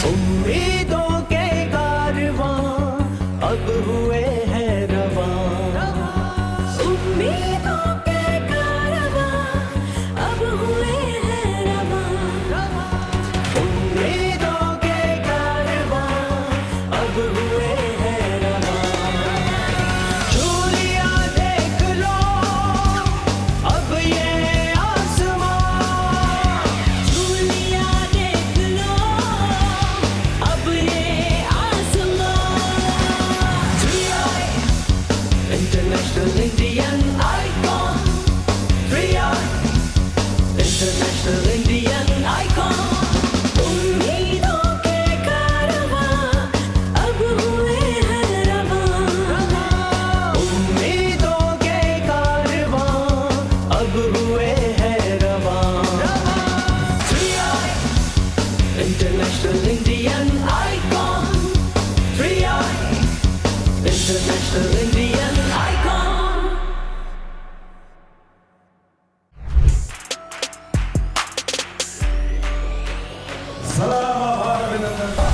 उम्मीदों के कारवां अब हुए हैं रवां, उम्मीदों के कारवां अब हुए हैं रवां, उम्मीदों के कारवां अब हुए हैं रवां। चूड़ियां देख लो अब ये आसमां, चूड़ियां देख लो अब ये आसमां। GI International Indian Icon, 3I International Indian Icon. उम्मीदों के कारवां अब हुए हैं रवां, उम्मीदों के कारवां अब हुए हैं रवां। 3I International Indian Icon, 3I International Indian Icon.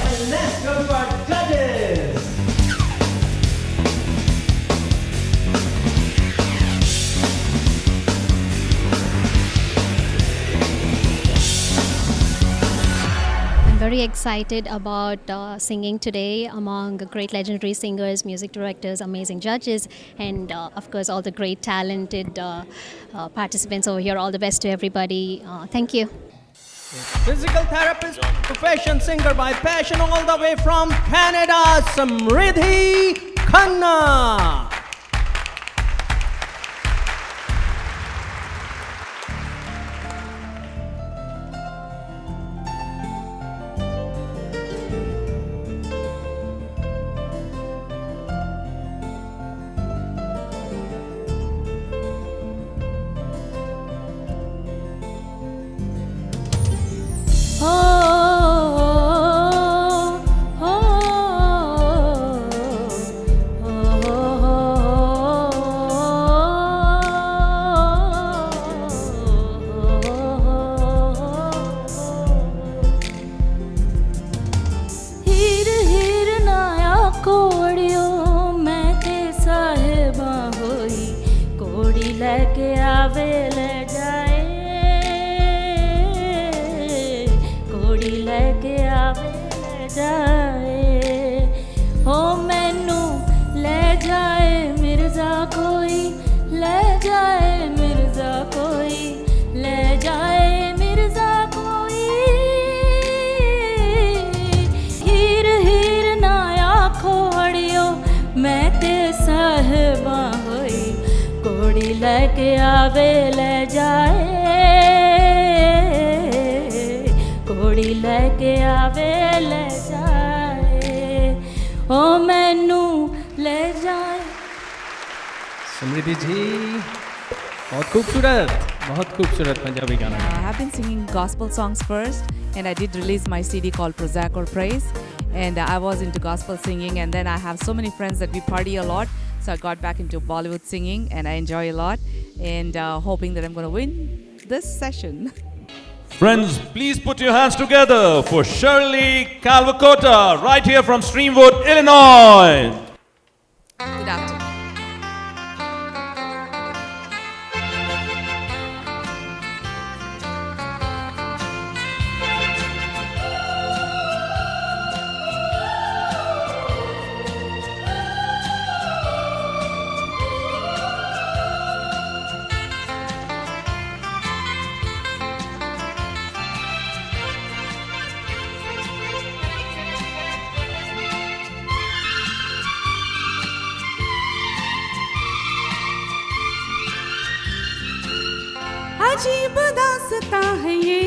And let's go to our judges. I'm very excited about singing today among great legendary singers, music directors, amazing judges, and of course all the great talented participants over here. All the best to everybody. Thank you. Physical therapist, profession singer by passion, all the way from Canada, Samriddhi Khanna. हीर हीर नाया कोड़ियो मैं ते साहेबा होई, कोड़ी लेके आवे ले जाए, कोड़ी लेके आवे ले जाए। हो मैनू ले जाए मिर्जा कोई, ले जाए मिर्जा कोई, ले जाए मिर्जा कोई। हीर हीर नाया खोड़ियो मैं ते साहिबा होई, कोड़ी लेके आवे ले जाए, कोड़ी लेके आवे ले जाए। ओ मैनू ले जाए। समृद्धि जी, बहुत खूबसूरत पंजाबी गाना। I have been singing gospel songs first, and I did release my CD called Prozac or Praise, and I was into gospel singing, and then I have so many friends that we party a lot, so I got back into Bollywood singing, and I enjoy a lot, and hoping that I'm going to win this session. Friends, please put your hands together for Shirley Calvacota, right here from Streamwood, Illinois. Good afternoon. अजीब दास्ता है ये,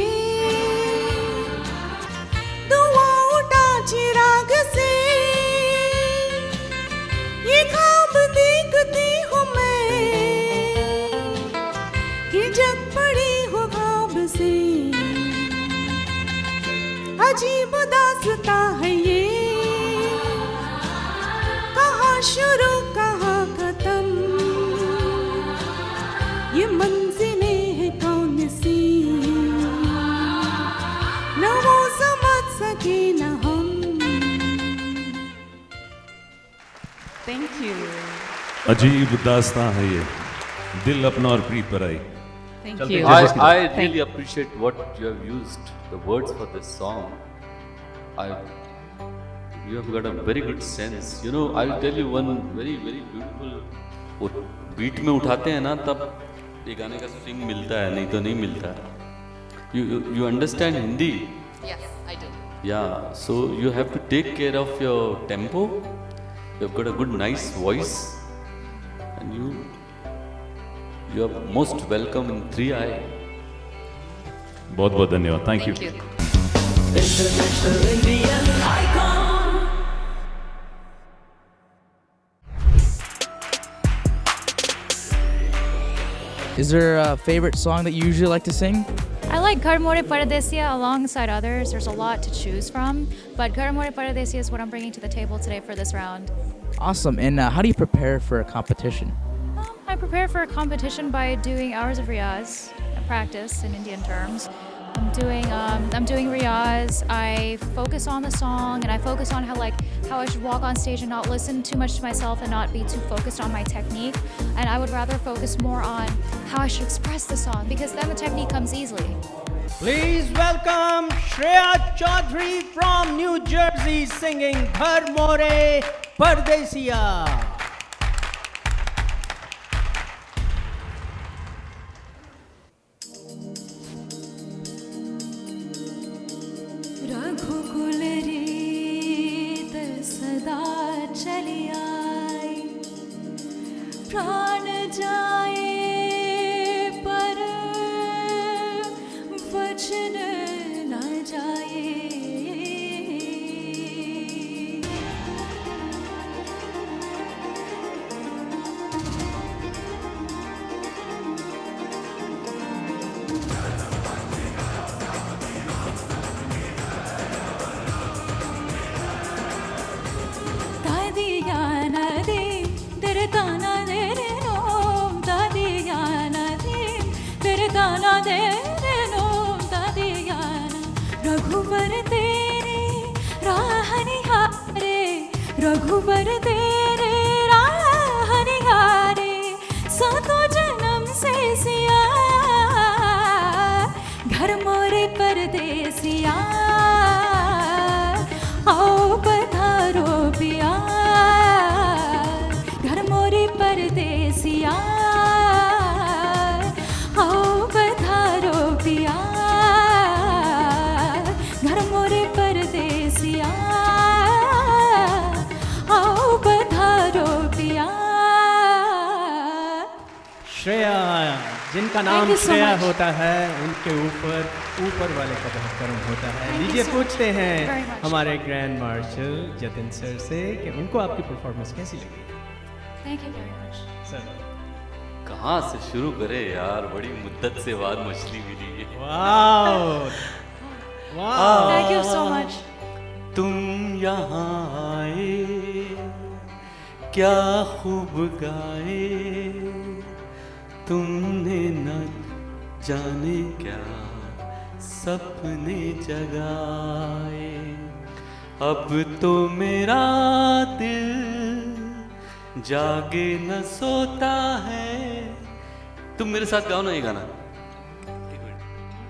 दुआ उठा चिराग से, ये ख्वाब देखती हूँ मैं कि जग पड़ी हो ख्वाब से। अजीब दास्ता है ये, कहाँ शुरू कहाँ खत्म, ये मंजिलें हैं कौन सी, न वो समझ सके न हम, अजीब दास्तां है ये, दिल अपना और प्रीत पर आई. Thank Chal you. take I really appreciate what you have used, the words for this song. You have got a very good sense. You know, I'll tell you one very beautiful. वो beat में उठाते हैं ना तब ये गाने का swing मिलता है, नहीं तो नहीं मिलता. You understand Hindi? Yes, I do. Yeah. So you have to take care of your tempo. You've got a good, nice voice, and you are most welcome in 3i. बहुत बहुत धन्यवाद. Thank you. International Indian icon. Is there a favorite song that you usually like to sing? I like Ghar More Paradesiya alongside others. There's a lot to choose from, but Ghar More Paradesiya is what I'm bringing to the table today for this round. Awesome. And how do you prepare for a competition? I prepare for a competition by doing hours of riyaz, practice in Indian terms. I'm doing riyaz. I focus on the song and I focus on how I should walk on stage and not listen too much to myself and not be too focused on my technique. And I would rather focus more on how I should express the song because then the technique comes easily. Please welcome Shreya Chaudhary from New Jersey singing Ghar More Pardesiya. रघुकुल रीत सदा चली आई, प्राण जाए पर वचन न जाए. रघुवर तेरे राह निहारे, रघुवर तेरे राह निहारे, सातों जन्म से सिया घर मोरे परदेसिया, आओ पधारो पिया घर मोरे परदेसिया, आओ पधारो पिया घर मोरे परदेसिया, आओ पधारो पिया. श्रेया, जिनका नाम श्रेया होता है उनके ऊपर वाले का बहुत कर्म होता है. लीजिए पूछते हैं हमारे ग्रैंड मार्शल जतिन सर से कि उनको आपकी परफॉर्मेंस कैसी लगी. Thank you very much. Sir. कहाँ से शुरू करें यार, बड़ी मुद्दत से बाद मछली मिली है. Wow. Thank you so much. तुम यहाँ आए क्या खूब गाए, तुमने न जाने क्या सपने जगाए. अब तो मेरा दिल जागे न सोता है. तुम मेरे साथ गाओ ना ये गाना.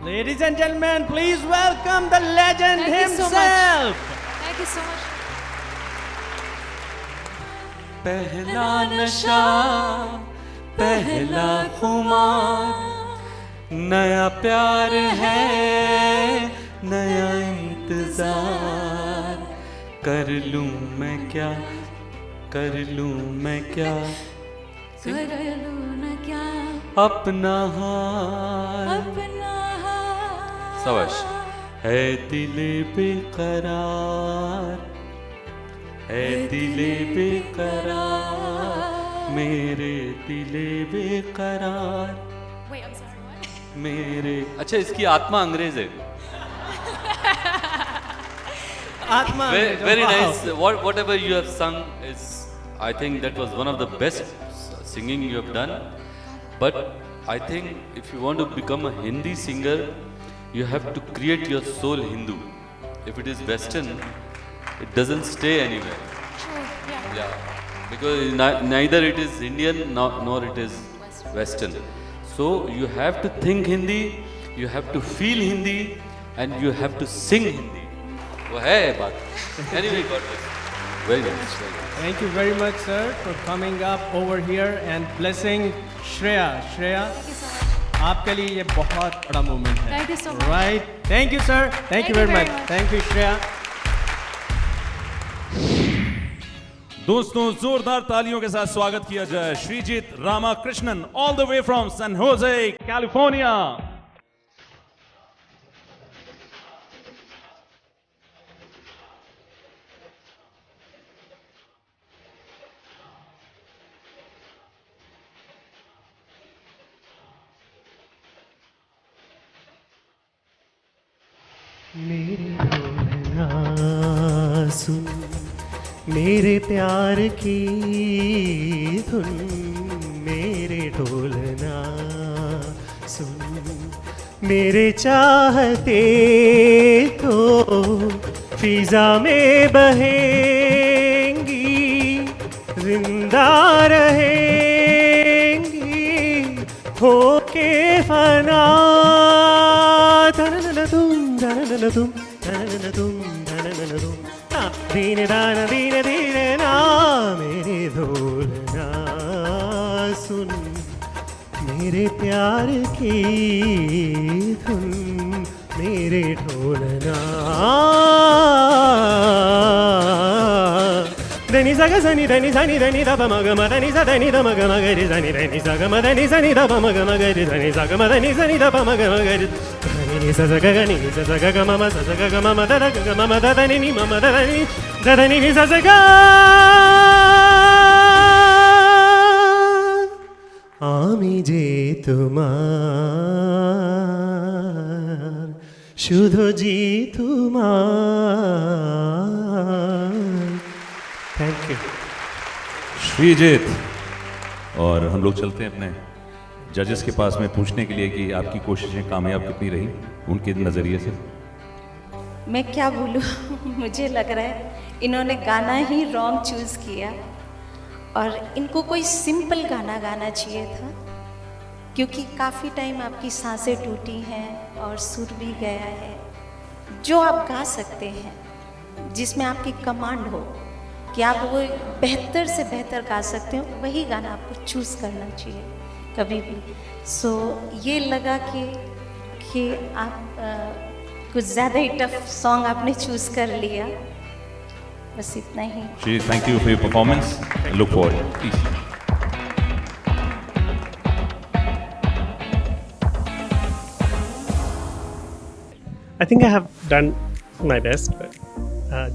Ladies and gentlemen, please welcome the legend Thank you so himself. Thank you so much. पहला नशा पहला खुमार, नया प्यार है नया इंतजार. कर लूं मैं क्या, कर लूं मैं क्या, कर लूं न क्या अपना हाल. अपना हाल. शाबाश. है दिले बेकरार, है दिले बेकरार, मेरे दिले बेकरार. Wait, I'm sorry, what? मेरे अच्छा इसकी आत्मा अंग्रेज है. आत्मा. Very nice. Whatever you have sung is, I think that was one of the best singing you have done. But I think if you want to become a Hindi singer, you have to create your soul Hindu. If it is Western, it doesn't stay anywhere. True, yeah. Yeah. because neither it is Indian nor it is Western. So you have to think Hindi, you have to feel Hindi, and you have to sing Hindi. वो है बात. Anyway, God bless. Very nice. Very nice. Thank you very much, sir, for coming up over here and blessing Shreya. Shreya, आपके लिए ये बहुत बड़ा moment है. Thank you so much. Right? Thank you, sir. Thank you very much. Thank you, Shreya. दोस्तों जोरदार तालियों के साथ स्वागत किया जाए Sreejith Ramakrishnan all the way from San Jose California. मेरे ढोलना सुन मेरे प्यार की धुन मेरे ढोलना सुन मेरे चाहते तो फिजा में बहेंगी जिंदा रहेंगी होके फना धनननदुम दीन दान दीन दीन ना मेरे ढोलना सुन मेरे प्यार की धुन मेरे ढोलना धनी सग सनी धनी सनी धनी ध मग म धनी स धनी ध मग मगरि धनी धनी सग म धनी सनी ध मग मगरि धनी सग म धनी सनी ध मग मगरि धनी स ग नि स ग म म स ग म म ध ग म म ध धनी नि म म ध धनी ध धनी नि स ग আমি যে তোমার শুধু জি তোমার थैंक यू श्रीजीत. और हम लोग चलते हैं अपने जजेस के पास में पूछने के लिए कि आपकी कोशिशें कामयाब कितनी रही उनके नज़रिए से. मैं क्या बोलूँ मुझे लग रहा है इन्होंने गाना ही रॉन्ग चूज़ किया और इनको कोई सिंपल गाना गाना चाहिए था क्योंकि काफ़ी टाइम आपकी सांसें टूटी हैं और सुर भी गया है. जो आप गा सकते हैं जिसमें आपकी कमांड हो कि आप वो बेहतर से बेहतर गा सकते हो वही गाना आपको चूज़ करना चाहिए कभी भी. सो ये लगा कि आप कुछ ज़्यादा ही टफ सॉन्ग आपने चूज़ कर लिया. बस इतना ही. Shri thank you for your performance. Look forward please. I think I have done my best, but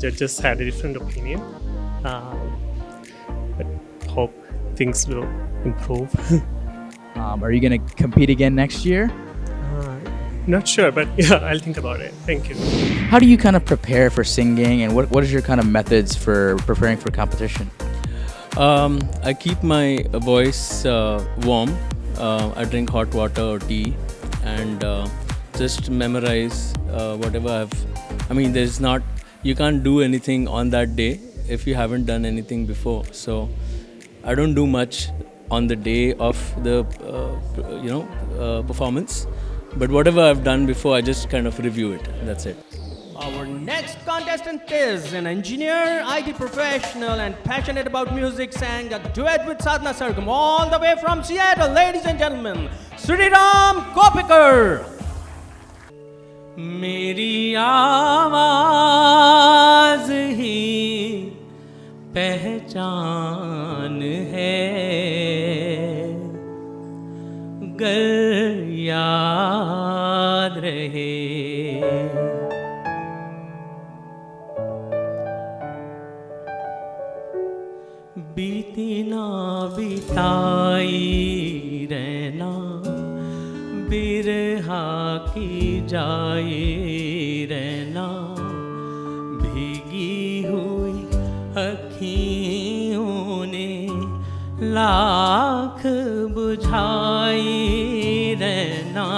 judges had a different opinion. But hope things will improve. Are you going to compete again next year? Not sure, but yeah, I'll think about it. Thank you. How do you kind of prepare for singing, and what is your kind of methods for preparing for competition? I keep my voice warm. I drink hot water or tea and just memorize whatever you can't do anything on that day if you haven't done anything before. So I don't do much on the day of the performance, but whatever I've done before, I just kind of review it. That's it. Our next contestant is an engineer, IT professional, and passionate about music. Sang a duet with Sadhna Sargam all the way from Seattle. Ladies and gentlemen, Sriram Kopikar. मेरी आवाज ही पहचान है गर याद रहे बीती ना बिताई रहना बिरहा की जाए रहना भीगी हुई अखियों ने लाख बुझाई रहना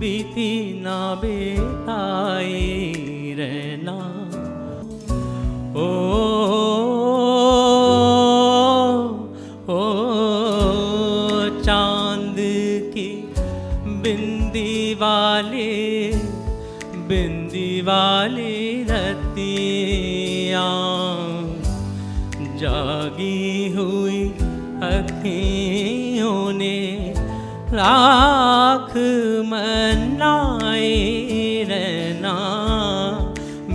बीती ना बिताई रहना ओ वाली बिंदी वाली रतियाँ जागी हुई अखियों ने लाख मनाए रहना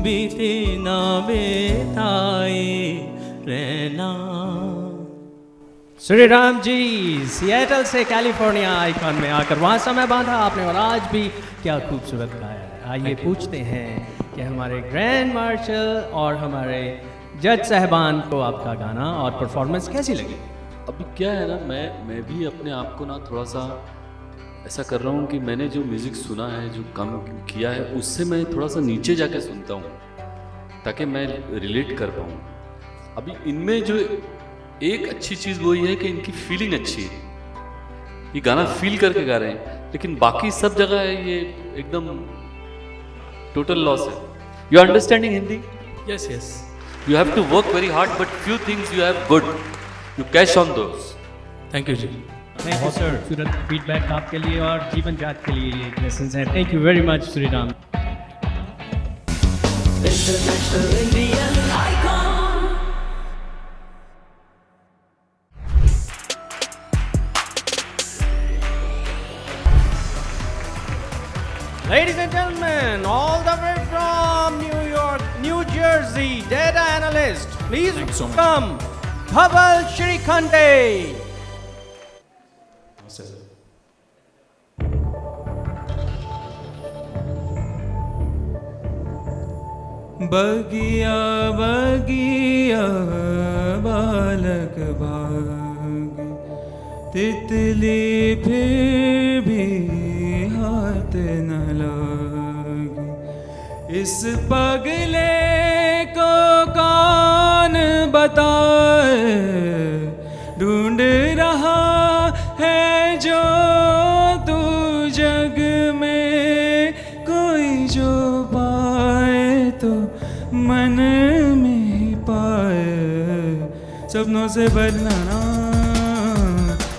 बीते ना बेताए रहना। श्री राम जी सिएटल से कैलिफोर्निया आइकॉन में आकर वहाँ समय बांधा आपने और आज भी क्या खूबसूरत गाया है। आइए पूछते हैं कि हमारे ग्रैंड मार्शल और हमारे जज साहबान को आपका गाना और परफॉर्मेंस कैसी लगी? अभी क्या है ना, मैं भी अपने आप को ना थोड़ा सा ऐसा कर रहा हूँ कि मैंने जो म्यूज़िक सुना है, जो काम किया है, उससे मैं थोड़ा सा नीचे जाके सुनता हूँ ताकि मैं रिलेट कर पाऊँ। अभी इनमें जो एक अच्छी चीज़ वो ये है कि इनकी फीलिंग अच्छी है, ये गाना फील करके गा रहे हैं, लेकिन बाकी सब जगह ये एकदम टोटल लॉस है। You understanding Hindi? Yes yes. You have to work very hard, but few things you have good. You cash on those. Thank you जी। Thank you sir. खूबसूरत फीडबैक आपके लिए और जीवन जात के लिए ये लेसन है। Thank you very much Shri Ram. International Indian icon. Ladies and gentlemen, all the way from New York, New Jersey, data analyst, please welcome Dhaval Shrikante. बगिया बगिया बालक भागी तितली फिर भी हाथ न लागी। इस पगले को कौन बताए, ढूंढ रहा है जो तू जग में, कोई जो पाए तो मन में ही पाए। सपनों से भरना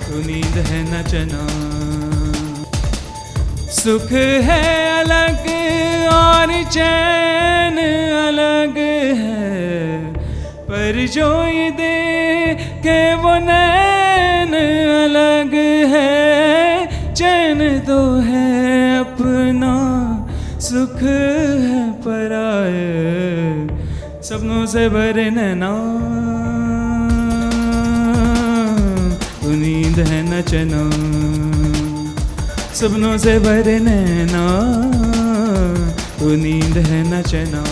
तो नींद है नचना, सुख है अलग और चैन अलग है, पर जो ये दे के वो नैन अलग है। चैन तो है अपना, सुख है पराए, सपनों से भरे नैना तो नींद है नचना, सपनों से भरे नैना तो नींद है नचना।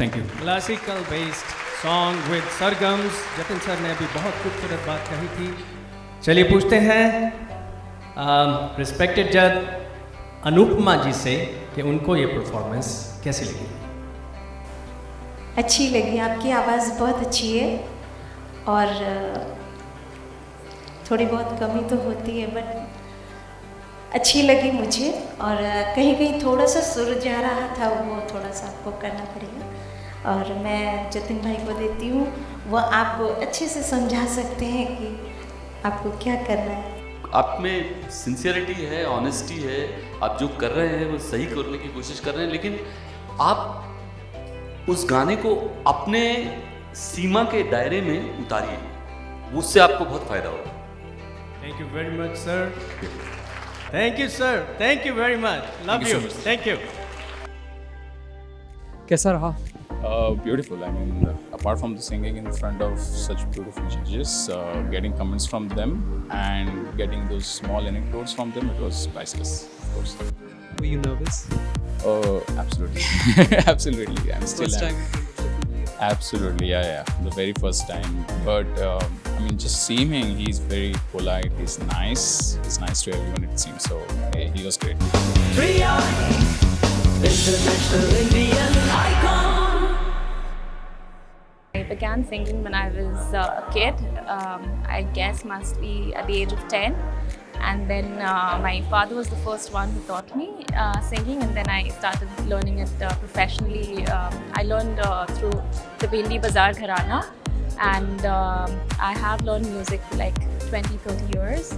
Thank you. Classical based song with sargams. Jatin sir ने अभी बहुत खूबसूरत बात कही थी। चलिए पूछते हैं रिस्पेक्टेड जज अनुपमा जी से कि उनको ये परफॉर्मेंस कैसी लगी? अच्छी लगी, आपकी आवाज़ बहुत अच्छी है और थोड़ी बहुत कमी तो होती है बट अच्छी लगी मुझे। और कहीं कहीं थोड़ा सा सुर जा रहा था, वो थोड़ा सा आपको करना पड़ेगा और मैं जतिन भाई को देती हूँ, वो आपको अच्छे से समझा सकते हैं कि आपको क्या करना है। आप में सिंसियरिटी है, ऑनेस्टी है, आप जो कर रहे हैं वो सही करने की कोशिश कर रहे हैं, लेकिन आप उस गाने को अपने सीमा के दायरे में उतारिए, उससे आपको बहुत फायदा होगा। Thank you very much sir. Thank you sir, thank you very much, love you, thank you. कैसा रहा? Beautiful. I mean, apart from the singing in front of such beautiful judges, getting comments from them and getting those small anecdotes from them, it was priceless, of course. Were you nervous? Oh, absolutely. Absolutely. I'm still First time? Absolutely, yeah. The very first time. But, I mean, just seeing him, he's very polite, he's nice to everyone, it seems. So, he was great. International Indian icon. I began singing when I was a kid, I guess must be at the age of 10. And then my father was the first one who taught me singing, and then I started learning it professionally. I learned through the Bindi Bazaar Gharana, and I have learned music for like 20-30 years.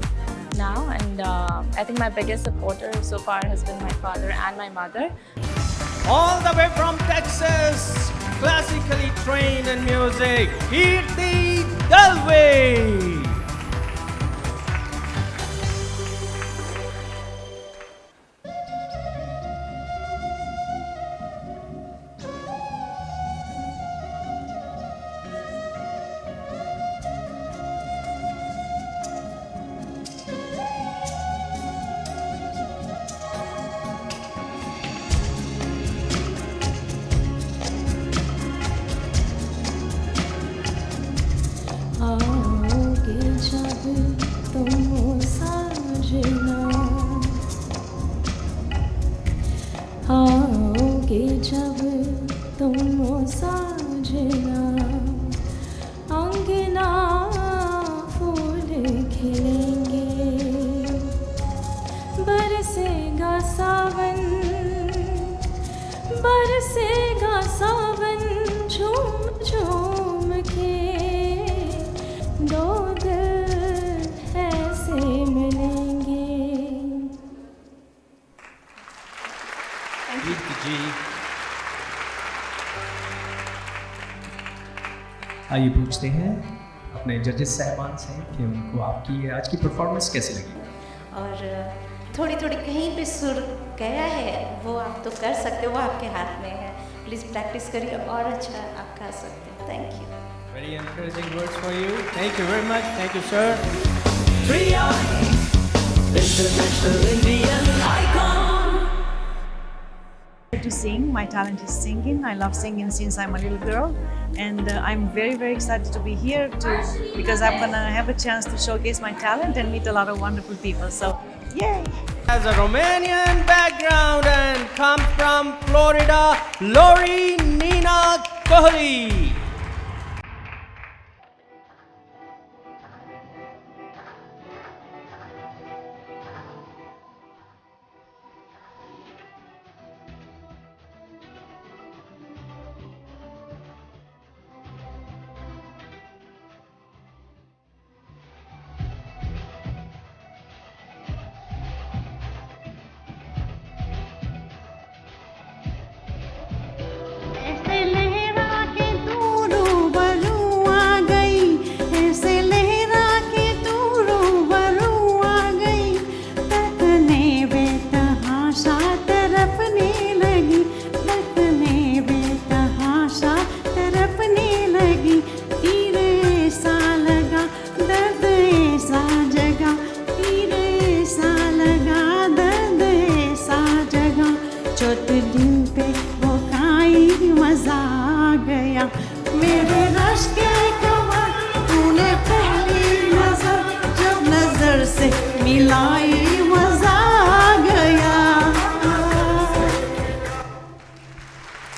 now, and I think my biggest supporter so far has been my father and my mother. All the way from Texas, classically trained in music, Kirti Dalve. आओगे जब तुम साजना, आओगे जब तुम साजना, अंगना फूल खिलेंगे, बरसेगा सावन, बरसेगा सावन, झूम झूम के दो दिल ऐसे मिलेंगे। कीर्ति जी, आइए पूछते हैं अपने जजेस साहबान से कि उनको आपकी आज की परफॉर्मेंस कैसी लगी। और थोड़ी थोड़ी कहीं पे सुर गया है, वो आप तो कर सकते हो, वो आपके हाथ में है। प्लीज़ प्रैक्टिस करिए और अच्छा आप कर सकते हो। Thank you. Very encouraging words for you. Thank you very much. Thank you, sir. Priya, international Indian icon. To sing, my talent is singing. I love singing since I'm a little girl, and I'm very, very excited to be here because I'm gonna have a chance to showcase my talent and meet a lot of wonderful people. So, yay! Has a Romanian background and comes from Florida, Lori Nina Kohli. ऐसे लहरा के तू रूबरू आ गई, ऐसे लहरा के तू रूबरू आ गई, तकने बेतहाशा तरफने लगी, तकने बेतहाशा तरफने लगी, तीर ऐसा लगा दर्द ऐसा जगा, तीर ऐसा लगा दर्द ऐसा जगा, चोट दिल पे वो काई मजा आ गया, मेरे रश के कमर तूने पहली नजर जब नजर से मिलाई मजा आ गया।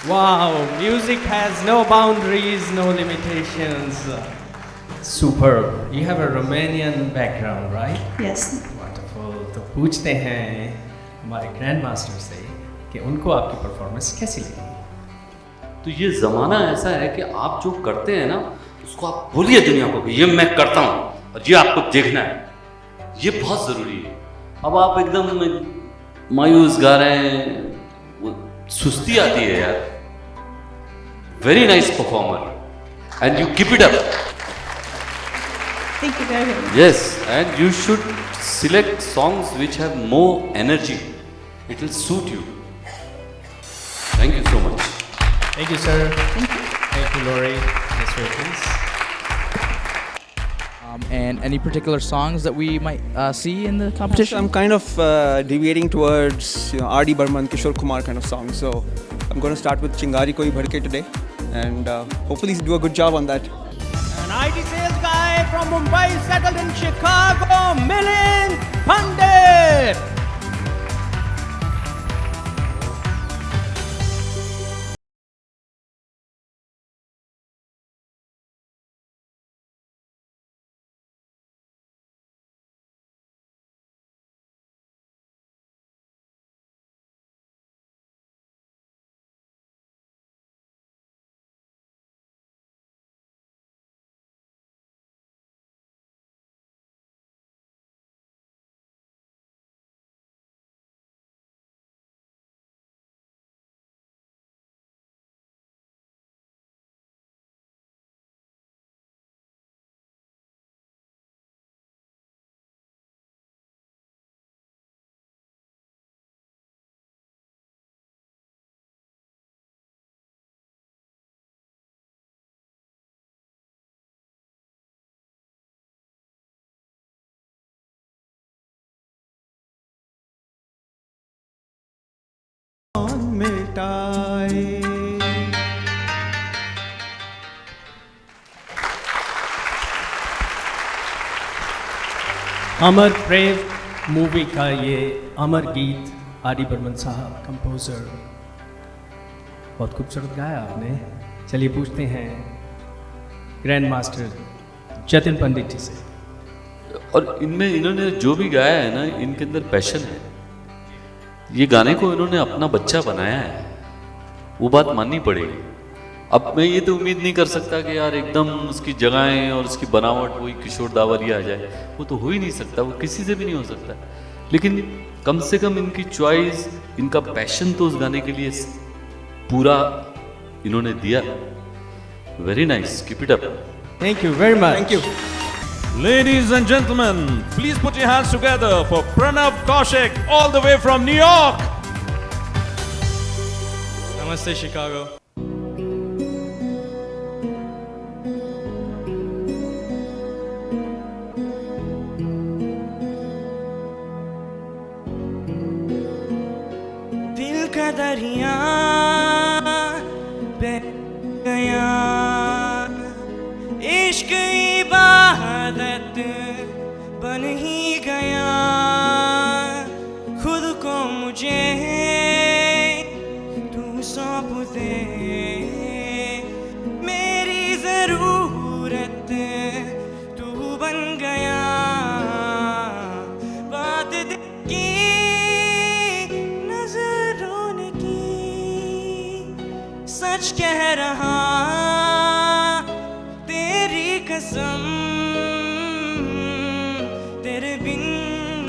Wow, music has no boundaries, no limitations. Superb. You have a Romanian background, right? Yes. Wonderful. तो पूछते हैं हमारे ग्रैंड मास्टर से कि उनको आपकी परफॉर्मेंस कैसी लगी। तो ये ज़माना ऐसा है कि आप जो करते हैं ना, उसको आप बोलिए दुनिया को कि ये मैं करता हूँ और ये आपको देखना है, ये बहुत ज़रूरी है। अब आप एकदम मायूस गा रहे हैं, वो सुस्ती आती है यार। Very nice performer and you keep it up. Thank you very much. Yes, and you should select songs which have more energy. It will suit you. Thank you so much. Thank you, sir. Thank you, Lori. Yes, sir, please. And any particular songs that we might see in the competition? I'm kind of deviating towards R.D. Burman, Kishore Kumar kind of songs. So I'm going to start with Chingari Koi Bhadke today, and hopefully do a good job on that. An IT sales guy from Mumbai settled in Chicago, Milind Pandit. लुटाए। Amar Prem movie का ये अमर गीत RD. Burman साहब composer, बहुत खूबसूरत गाया आपने। चलिए पूछते हैं ग्रैंड मास्टर जतिन पंडित जी से। और इनमें इन्होंने जो भी गाया है ना, इनके अंदर पैशन है। ये गाने को इन्होंने अपना बच्चा बनाया है, वो बात माननी पड़ेगी। अब मैं ये तो उम्मीद नहीं कर सकता कि यार एकदम उसकी जगहें और उसकी बनावट वही किशोर दावरिया आ जाए, वो तो हो ही नहीं सकता, वो किसी से भी नहीं हो सकता। लेकिन कम से कम इनकी चॉइस, इनका पैशन तो उस गाने के लिए पूरा इन्होंने दिया। Very nice, keep it up. Thank you very much. Thank you. Ladies and gentlemen, please put your hands together for Pranav Kaushik all the way from New York. Namaste, Chicago. दिल का दरिया बह गया, इश्क इबादत बन ही गया, खुद को मुझे तू सौंप दे, मेरी जरूरत तू बन गया, बात की नजरों ने की, सच कह रहा तेरी कसम, तेरे बिन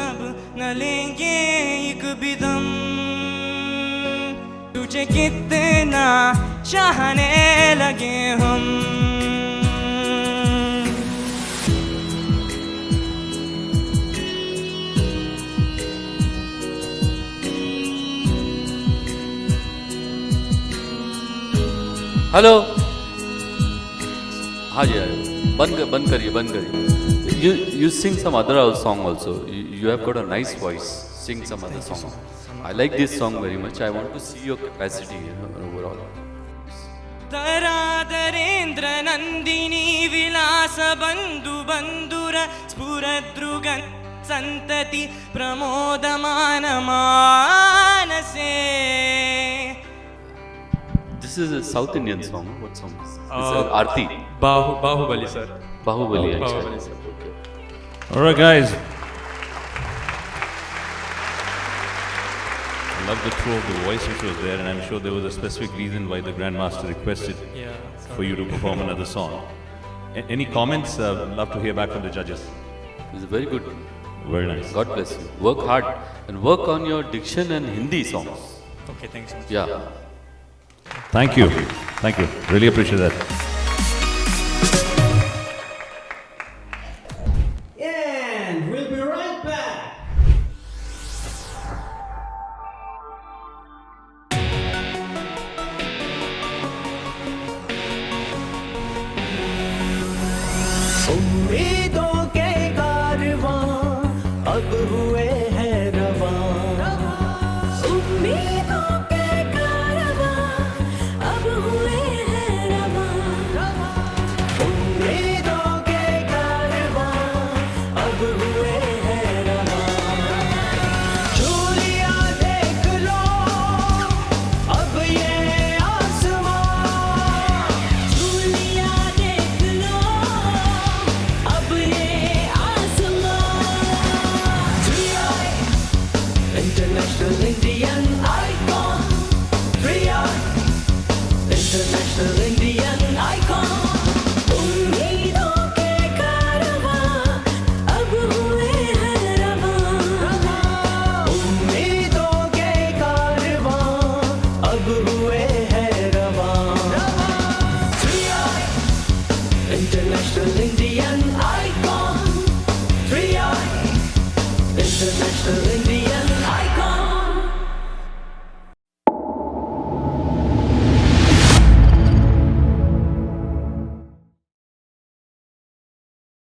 अब न लेंगे एक भी दम, तुझे कितना चाहने लगे हम। हेलो, हाँ जी, बंद करिए। You sing some other song also. You have got a nice voice. Sing some other song. I like this song very much. I want to see your capacity overall. तरादरेन्द्र Nandini विलास बंधु बंधुर स्फुरद्रुगन संतति प्रमोदमान मानसे। This is a South Indian song. What song is this? It's Aarti. Baahubali sir. Baahubali, Baahubali sir. All right, guys. I love the throw of the voice which was there, and I'm sure there was a specific reason why the Grandmaster requested for you to perform another song. Any comments? Love to hear back from the judges. It's very good. Very nice. God bless you. Work hard and work on your diction and Hindi songs. Okay, thanks. Yeah. Thank you. Thank you. Really appreciate that. And we'll be right back. उम्मीदों के कारवां अब हुए हैं रवां, उम्मीदों के कारवां अब हुए हैं रवां, उम्मीदों के कारवां अब हुए हैं रवां, चूड़ियां देख लो अब ये आसमां, चूड़ियां देख लो अब ये आसमां, इंटरनेशनल इंडियन